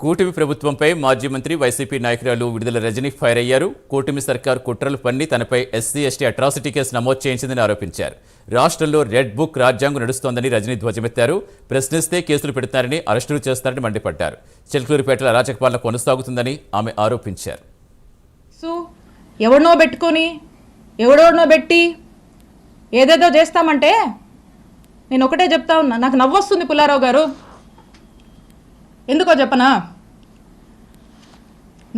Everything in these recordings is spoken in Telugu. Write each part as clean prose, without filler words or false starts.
కూటమి ప్రభుత్వంపై మాజీ మంత్రి వైసీపీ నాయకురాలు విడుదల రజని ఫైర్ అయ్యారు. కూటమి సర్కార్ కుట్రలు పన్ని తనపై ఎస్సీ ఎస్టీ అట్రాసిటీ కేసు నమోదు చేయించిందని ఆరోపించారు. రాష్ట్రంలో రెడ్ బుక్ రాజ్యాంగం నడుస్తోందని రజని ధ్వజమెత్తారు. ప్రశ్నిస్తే కేసులు పెడతారని, అరెస్టులు చేస్తారని మండిపడ్డారు. చిలకలూరిపేటలో అరాచక పాలన కొనసాగుతుందని ఆమె ఆరోపించారు. ఎవరినో పెట్టుకొని ఎవడోనో పెట్టి ఏదేదో చేస్తామంటే నేను ఒకటే చెప్తా ఉన్నా, నాకు నవ్వొస్తుంది పుల్లారావు గారు. ఎందుకో చెప్పనా,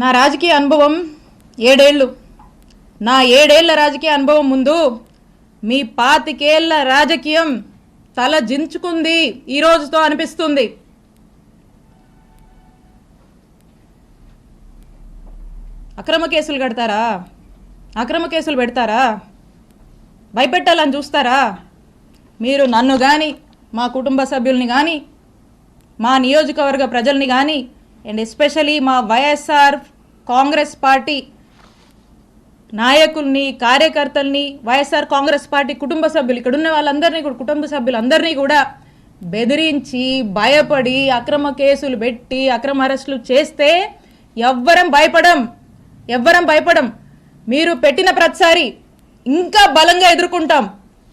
నా రాజకీయ అనుభవం 7 ఏళ్ళు. నా 7 ఏళ్ల రాజకీయ అనుభవం ముందు మీ 25 ఏళ్ల రాజకీయం తల జించుకుంది ఈ రోజుతో అనిపిస్తుంది. అక్రమ కేసులు కడతారా, అక్రమ కేసులు పెడతారా, భయపెట్టాలని చూస్తారా? మీరు నన్ను కానీ, మా కుటుంబ సభ్యుల్ని కానీ, మా నియోజకవర్గ ప్రజల్ని కానీ, అండ్ ఎస్పెషలీ మా వైఎస్ఆర్ కాంగ్రెస్ పార్టీ నాయకుల్ని, కార్యకర్తల్ని, వైఎస్ఆర్ కాంగ్రెస్ పార్టీ కుటుంబ సభ్యులు, ఇక్కడ ఉన్న వాళ్ళందరినీ కూడా, కుటుంబ సభ్యులందరినీ కూడా బెదిరించి, భయపడి, అక్రమ కేసులు పెట్టి, అక్రమ అరెస్టులు చేస్తే ఎవ్వరం భయపడం. మీరు పెట్టిన ప్రతిసారి ఇంకా బలంగా ఎదుర్కొంటాం,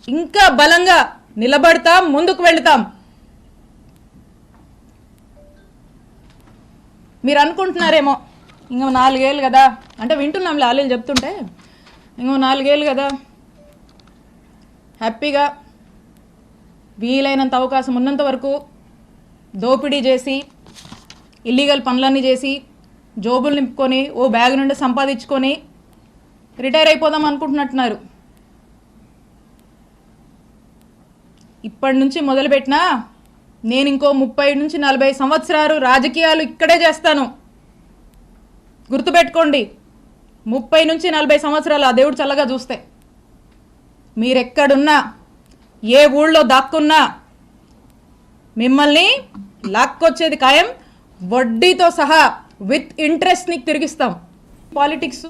ఇంకా బలంగా నిలబడతాం, ముందుకు వెళుతాం. మీరు అనుకుంటున్నారేమో ఇంకో 4 ఏళ్ళు కదా, అంటే వింటున్నాంలే ఆలీలు చెప్తుంటే, ఇంకో 4 ఏళ్ళు కదా హ్యాపీగా వీలైనంత అవకాశం ఉన్నంత వరకు దోపిడీ చేసి, ఇల్లీగల్ పనులన్నీ చేసి, జోబులు నింపుకొని, ఓ బ్యాగ్ నుండి సంపాదించుకొని రిటైర్ అయిపోదాం అనుకుంటున్నట్టున్నారు. ఇప్పటి నుంచి మొదలుపెట్టినా నేను ఇంకో 30 నుంచి 40 సంవత్సరాలు రాజకీయాలు ఇక్కడే చేస్తాను. గుర్తుపెట్టుకోండి, 30 నుంచి 40 సంవత్సరాలు ఆ దేవుడు చల్లగా చూస్తే మీరెక్కడున్నా, ఏ ఊళ్ళో దాక్కున్నా మిమ్మల్ని లాక్కొచ్చేది ఖాయం. వడ్డీతో సహా విత్ ఇంట్రెస్ట్ నీకు తిరిగిస్తాం. పాలిటిక్స్